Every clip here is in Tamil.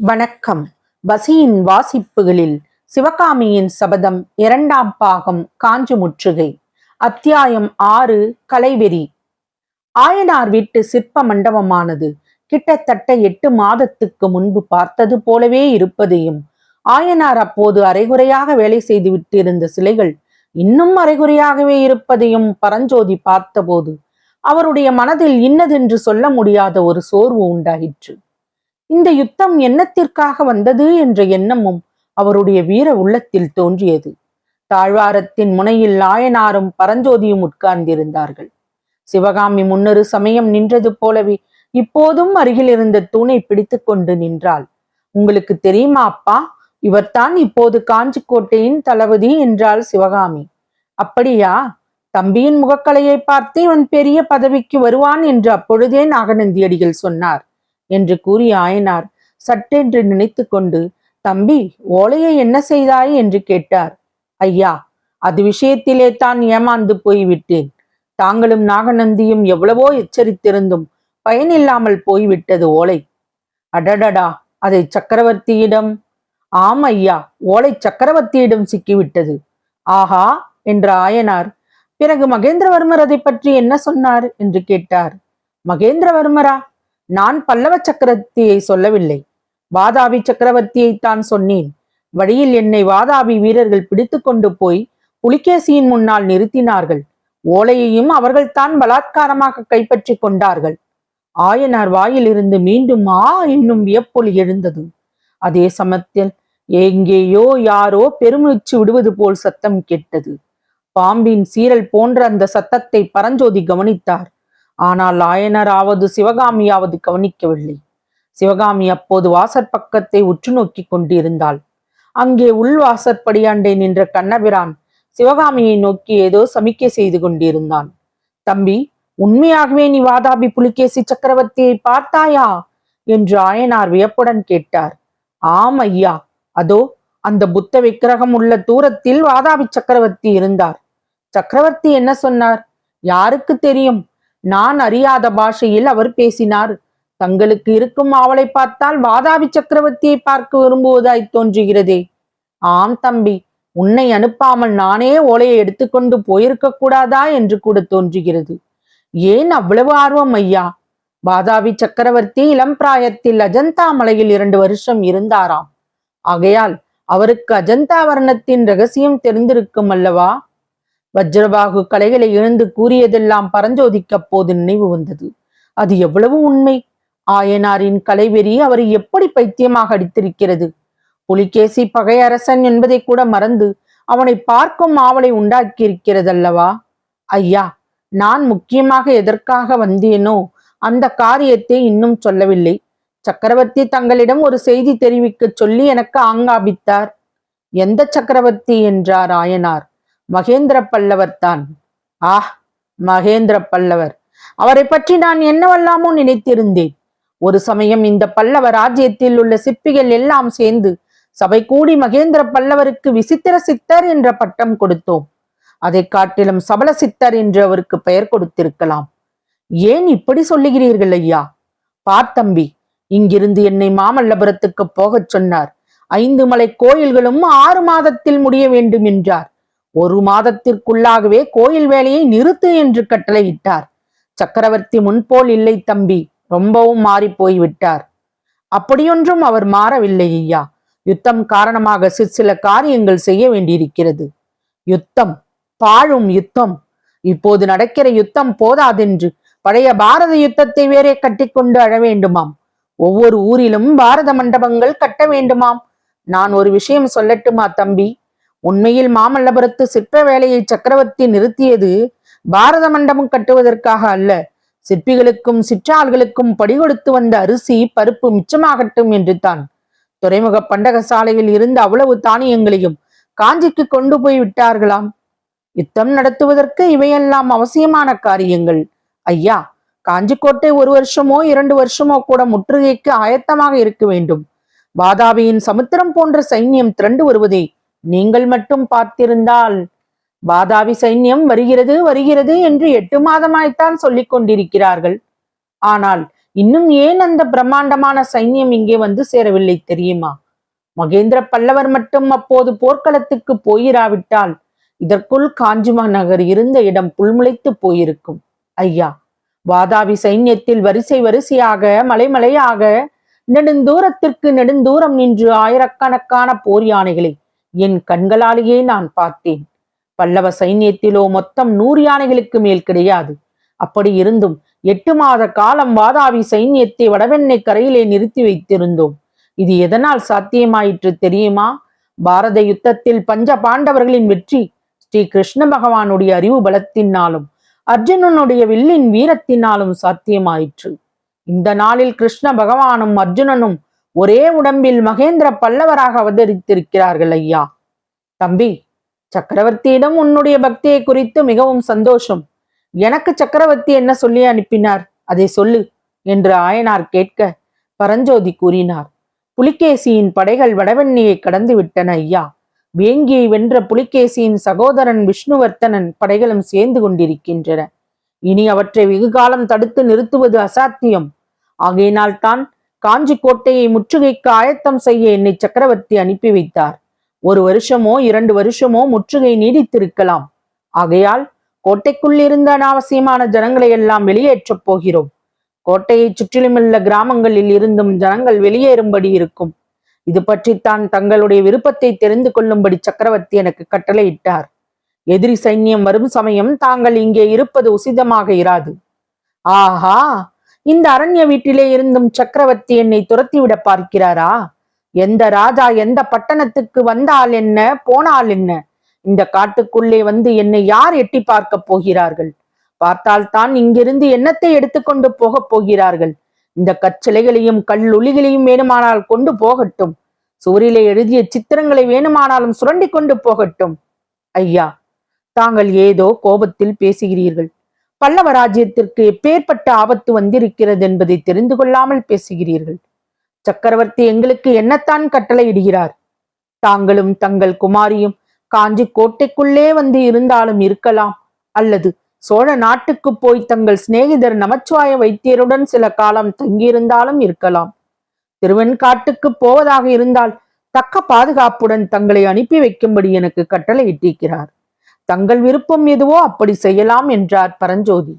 வணக்கம். வசியின் வாசிப்புகளில் சிவகாமியின் சபதம் 2ஆம் பாகம். காஞ்சி முற்றுகை. அத்தியாயம் 6. கலைவெறி. ஆயனார் வீட்டு சிற்ப மண்டபமானது கிட்டத்தட்ட 8 மாதத்துக்கு முன்பு பார்த்தது போலவே இருப்பதையும், ஆயனார் அப்போது அரைகுறையாக வேலை செய்து விட்டிருந்த சிலைகள் இன்னும் அரைகுறையாகவே இருப்பதையும் பரஞ்சோதி பார்த்தபோது அவருடைய மனதில் இன்னதென்று சொல்ல முடியாத ஒரு சோர்வு உண்டாயிற்று. இந்த யுத்தம் என்னத்திற்காக வந்தது என்ற எண்ணமும் அவருடைய வீர உள்ளத்தில் தோன்றியது. தாழ்வாரத்தின் முனையில் ஆயனாரும் பரஞ்சோதியும் உட்கார்ந்திருந்தார்கள். சிவகாமி முன்னொரு சமயம் நின்றது போலவே இப்போதும் அருகில் இருந்த தூணை பிடித்து கொண்டு நின்றாள். உங்களுக்கு தெரியுமா அப்பா, இவர்தான் இப்போது காஞ்சிக்கோட்டையின் தளபதி என்றாள் சிவகாமி. அப்படியா? தம்பியின் முகக்கலையை பார்த்து இவன் பெரிய பதவிக்கு வருவான் என்று அப்பொழுதே நாகநந்தியடிகள் சொன்னார் என்று கூறிய ஆயனார் சட்டென்று நினைத்து கொண்டு, தம்பி, ஓலையை என்ன செய்தாய் என்று கேட்டார். ஐயா, அது விஷயத்திலே தான் ஏமாந்து போய்விட்டேன். தாங்களும் நாகநந்தியும் எவ்வளவோ எச்சரித்திருந்தும் பயனில்லாமல் போய்விட்டது ஓலை. அடடடா, அதை சக்கரவர்த்தியிடம்? ஆம் ஐயா, ஓலை சக்கரவர்த்தியிடம் சிக்கிவிட்டது. ஆஹா என்ற ஆயனார், பிறகு மகேந்திரவர்மர் அதை பற்றி என்ன சொன்னார் என்று கேட்டார். மகேந்திரவர்மரா? நான் பல்லவ சக்கரவர்த்தியை சொல்லவில்லை, வாதாபி சக்கரவர்த்தியைத்தான் சொன்னேன். வழியில் என்னை வாதாபி வீரர்கள் பிடித்து கொண்டு போய் புலிகேசியின் முன்னால் நிறுத்தினார்கள். ஓலையையும் அவர்கள்தான் பலாத்காரமாக கைப்பற்றி கொண்டார்கள். ஆயனார் வாயிலிருந்து மீண்டும் என்னும் வியப்பொலி எழுந்தது. அதே சமயத்தில் எங்கேயோ யாரோ பெருமூச்சு விடுவது போல் சத்தம் கேட்டது. பாம்பின் சீரல் போன்ற அந்த சத்தத்தை பரஞ்சோதி கவனித்தார். ஆனால் ஆயனராவது சிவகாமியாவது கவனிக்கவில்லை. சிவகாமி அப்போது வாசற்பக்கத்தை உற்று நோக்கி கொண்டிருந்தாள். அங்கே உள்வாசற்படியாண்டே நின்ற கண்ணபிரான் சிவகாமியை நோக்கி ஏதோ சமிக்கை செய்து கொண்டிருந்தான். தம்பி, உண்மையாகவே நீ வாதாபி புலிகேசி சக்கரவர்த்தியை பார்த்தாயா என்று ஆயனார் வியப்புடன் கேட்டார். ஆம் ஐயா, அதோ அந்த புத்த விக்கிரகம் உள்ள தூரத்தில் வாதாபி சக்கரவர்த்தி இருந்தார். சக்கரவர்த்தி என்ன சொன்னார்? யாருக்கு தெரியும்? நான் அறியாத பாஷையில் அவர் பேசினார். தங்களுக்கு இருக்கும் ஆவலை பார்த்தால் வாதாபி சக்கரவர்த்தியை பார்க்க விரும்புவதாய் தோன்றுகிறதே. ஆம் தம்பி, உன்னை அனுப்பாமல் நானே ஓலையை எடுத்துக்கொண்டு போயிருக்க கூடாதா என்று கூட தோன்றுகிறது. ஏன் அவ்வளவு ஆர்வம் ஐயா? வாதாபி சக்கரவர்த்தி இளம் பிராயத்தில் அஜந்தா மலையில் 2 வருஷம் இருந்தாராம். ஆகையால் அவருக்கு அஜந்தா வர்ணத்தின் ரகசியம் தெரிந்திருக்கும் அல்லவா? வஜ்ரபாகு கலைகளை இழந்து கூறியதெல்லாம் பரஞ்சோதிக்கு அப்போது நினைவு வந்தது. அது எவ்வளவு உண்மை! ஆயனாரின் கலைவெறி அவரை எப்படி பைத்தியமாக அடித்திருக்கிறது! புலிகேசி பகையரசன் என்பதை கூட மறந்து அவனை பார்க்கும் ஆவலை உண்டாக்கியிருக்கிறதல்லவா? ஐயா, நான் முக்கியமாக எதற்காக வந்தேனோ அந்த காரியத்தை இன்னும் சொல்லவில்லை. சக்கரவர்த்தி தங்களிடம் ஒரு செய்தி தெரிவிக்க சொல்லி எனக்கு ஆங்காபித்தார். எந்த சக்கரவர்த்தி என்றார் ஆயனார். மகேந்திர பல்லவர் தான். மகேந்திர பல்லவர்! அவரை பற்றி நான் என்னவெல்லாமோ நினைத்திருந்தேன். ஒரு சமயம் இந்த பல்லவ ராஜ்யத்தில் உள்ள சிற்பிகள் எல்லாம் சேர்ந்து சபை கூடி மகேந்திர பல்லவருக்கு விசித்திர சித்தர் என்ற பட்டம் கொடுத்தோம். அதை காட்டிலும் சபல சித்தர் என்று அவருக்கு பெயர் கொடுத்திருக்கலாம். ஏன் இப்படி சொல்லுகிறீர்கள் ஐயா? பார்த்தம்பி, இங்கிருந்து என்னை மாமல்லபுரத்துக்கு போகச் சொன்னார். 5 மலை கோயில்களும் 6 மாதத்தில் முடிய வேண்டும் என்றார். 1 மாதத்திற்குள்ளாகவே கோயில் வேலையை நிறுத்து என்று கட்டளையிட்டார். சக்கரவர்த்தி முன்போல் இல்லை தம்பி, ரொம்பவும் மாறி போய்விட்டார். அப்படியொன்றும் அவர் மாறவில்லை ஐயா. யுத்தம் காரணமாக சில காரியங்கள் செய்ய வேண்டியிருக்கிறது. யுத்தம், பாழும் யுத்தம்! இப்போது நடக்கிற யுத்தம் போதாதென்று பழைய பாரத யுத்தத்தை வேறே கட்டிக்கொண்டு அழ வேண்டுமாம். ஒவ்வொரு ஊரிலும் பாரத மண்டபங்கள் கட்ட வேண்டுமாம். நான் ஒரு விஷயம் சொல்லட்டுமா தம்பி? உண்மையில் மாமல்லபுரத்து சிற்ப வேலையை சக்கரவர்த்தி நிறுத்தியது பாரத மண்டபம் கட்டுவதற்காக அல்ல. சிற்பிகளுக்கும் சிற்றாள்களுக்கும் படி கொடுத்து வந்த அரிசி பருப்பு மிச்சமாகட்டும் என்று தான். துறைமுக பண்டக சாலையில் இருந்த அவ்வளவு தானியங்களையும் காஞ்சிக்கு கொண்டு போய் விட்டார்களாம். யுத்தம் நடத்துவதற்கு இவையெல்லாம் அவசியமான காரியங்கள் ஐயா. காஞ்சிக்கோட்டை 1 வருஷமோ 2 வருஷமோ கூட முற்றுகைக்கு ஆயத்தமாக இருக்க வேண்டும். வாதாபியின் சமுத்திரம் போன்ற சைன்யம் திரண்டு வருவதை நீங்கள் மட்டும் பார்த்திருந்தால். வாதாபி சைன்யம் வருகிறது வருகிறது என்று 8 மாதமாய்த்தான் சொல்லிக் கொண்டிருக்கிறார்கள். ஆனால் இன்னும் ஏன் அந்த பிரம்மாண்டமான சைன்யம் இங்கே வந்து சேரவில்லை தெரியுமா? மகேந்திர பல்லவர் மட்டும் அப்போது போர்க்களத்துக்கு போயிராவிட்டால் இதற்குள் காஞ்சிமா நகர் இருந்த இடம் புல்முளைத்து போயிருக்கும். ஐயா, வாதாபி சைன்யத்தில் வரிசை வரிசையாக மலைமலையாக நெடுந்தூரத்திற்கு நெடுந்தூரம் நின்று ஆயிரக்கணக்கான போர் யானைகளை என் கண்களாலேயே நான் பார்த்தேன். பல்லவ சைன்யத்திலோ மொத்தம் 100 யானைகளுக்கு மேல் கிடையாது. அப்படி இருந்தும் 8 மாத காலம் வாதாபி சைன்யத்தை வடவெண்ணை கரையிலே நிறுத்தி வைத்திருந்தோம். இது எதனால் சாத்தியமாயிற்று தெரியுமா? பாரத யுத்தத்தில் பஞ்ச பாண்டவர்களின் வெற்றி ஸ்ரீ கிருஷ்ண பகவானுடைய அறிவு பலத்தினாலும் அர்ஜுனனுடைய வில்லின் வீரத்தினாலும் சாத்தியமாயிற்று. இந்த நாளில் கிருஷ்ண பகவானும் அர்ஜுனனும் ஒரே உடம்பில் மகேந்திர பல்லவராக அவதரித்திருக்கிறார்கள். ஐயா தம்பி, சக்கரவர்த்தியிடம் உன்னுடைய பக்தியை குறித்து மிகவும் சந்தோஷம். எனக்கு சக்கரவர்த்தி என்ன சொல்லி அனுப்பினார், அதை சொல்லு என்று ஆயனார் கேட்க பரஞ்சோதி கூறினார். புலிகேசியின் படைகள் வடவெண்ணியை கடந்து விட்டன ஐயா. வேங்கியை வென்ற புலிகேசியின் சகோதரன் விஷ்ணுவர்த்தனன் படைகளும் சேர்ந்து கொண்டிருக்கின்றன. இனி அவற்றை வெகு காலம் தடுத்து நிறுத்துவது அசாத்தியம். ஆகையினால் தான் காஞ்சி கோட்டையை முற்றுகைக்கு ஆயத்தம் செய்ய என்னை சக்கரவர்த்தி அனுப்பி வைத்தார். 1 வருஷமோ 2 வருஷமோ முற்றுகை நீடித்திருக்கலாம். ஆகையால் கோட்டைக்குள் இருந்த அனாவசியமான ஜனங்களை எல்லாம் வெளியேற்றப் போகிறோம். கோட்டையை சுற்றிலுமுள்ள கிராமங்களில் இருந்தும் ஜனங்கள் வெளியேறும்படி இருக்கும். இது பற்றித்தான் தங்களுடைய விருப்பத்தை தெரிந்து கொள்ளும்படி சக்கரவர்த்தி எனக்கு கட்டளையிட்டார். எதிரி சைன்யம் வரும் சமயம் தாங்கள் இங்கே இருப்பது உசிதமாக இராது. ஆஹா, இந்த அரண்ய வீட்டிலே இருந்தும் சக்கரவர்த்தி என்னை துரத்திவிட பார்க்கிறாரா? எந்த ராஜா எந்த பட்டணத்துக்கு வந்தால் என்ன, போனால் என்ன? இந்த காட்டுக்குள்ளே வந்து என்னை யார் எட்டி பார்க்க போகிறார்கள்? பார்த்தால்தான் இங்கிருந்து எண்ணத்தை எடுத்துக்கொண்டு போகப் போகிறார்கள். இந்த கற்சிலைகளையும் கல்லுளிகளையும் வேணுமானால் கொண்டு போகட்டும். சூரிலே எழுதிய சித்திரங்களை வேணுமானாலும் சுரண்டி கொண்டு போகட்டும். ஐயா, தாங்கள் ஏதோ கோபத்தில் பேசுகிறீர்கள். பல்லவ ராஜ்யத்திற்கு எப்பேற்பட்ட ஆபத்து வந்திருக்கிறது என்பதை தெரிந்து கொள்ளாமல் பேசுகிறீர்கள். சக்கரவர்த்தி எங்களுக்கு என்னத்தான் கட்டளையிடுகிறார்? தாங்களும் தங்கள் குமாரியும் காஞ்சி கோட்டைக்குள்ளே வந்து இருந்தாலும் இருக்கலாம், அல்லது சோழ நாட்டுக்கு போய் தங்கள் சிநேகிதர் நமச்சிவாய வைத்தியருடன் சில காலம் தங்கியிருந்தாலும் இருக்கலாம். திருவெண்காட்டுக்கு போவதாக இருந்தால் தக்க பாதுகாப்புடன் தங்களை அனுப்பி வைக்கும்படி எனக்கு கட்டளையிட்டிருக்கிறார். தங்கள் விருப்பம் எதுவோ அப்படி செய்யலாம் என்றார் பரஞ்சோதி.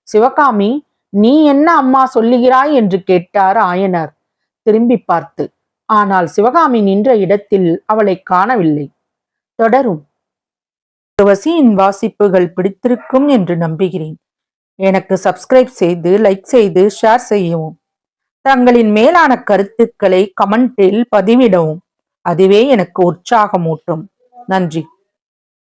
சிவகாமி, நீ என்ன அம்மா சொல்லுகிறாய் என்று கேட்டார் ஆயனார் திரும்பி பார்த்து. ஆனால் சிவகாமி நின்ற இடத்தில் அவளை காணவில்லை. தொடரும். வசியின் வாசிப்புகள் பிடித்திருக்கும் என்று நம்புகிறேன். எனக்கு சப்ஸ்கிரைப் செய்து, லைக் செய்து, ஷேர் செய்யவும். தங்களின் மேலான கருத்துக்களை கமெண்டில் பதிவிடவும். அதுவே எனக்கு உற்சாகமூட்டும். நன்றி.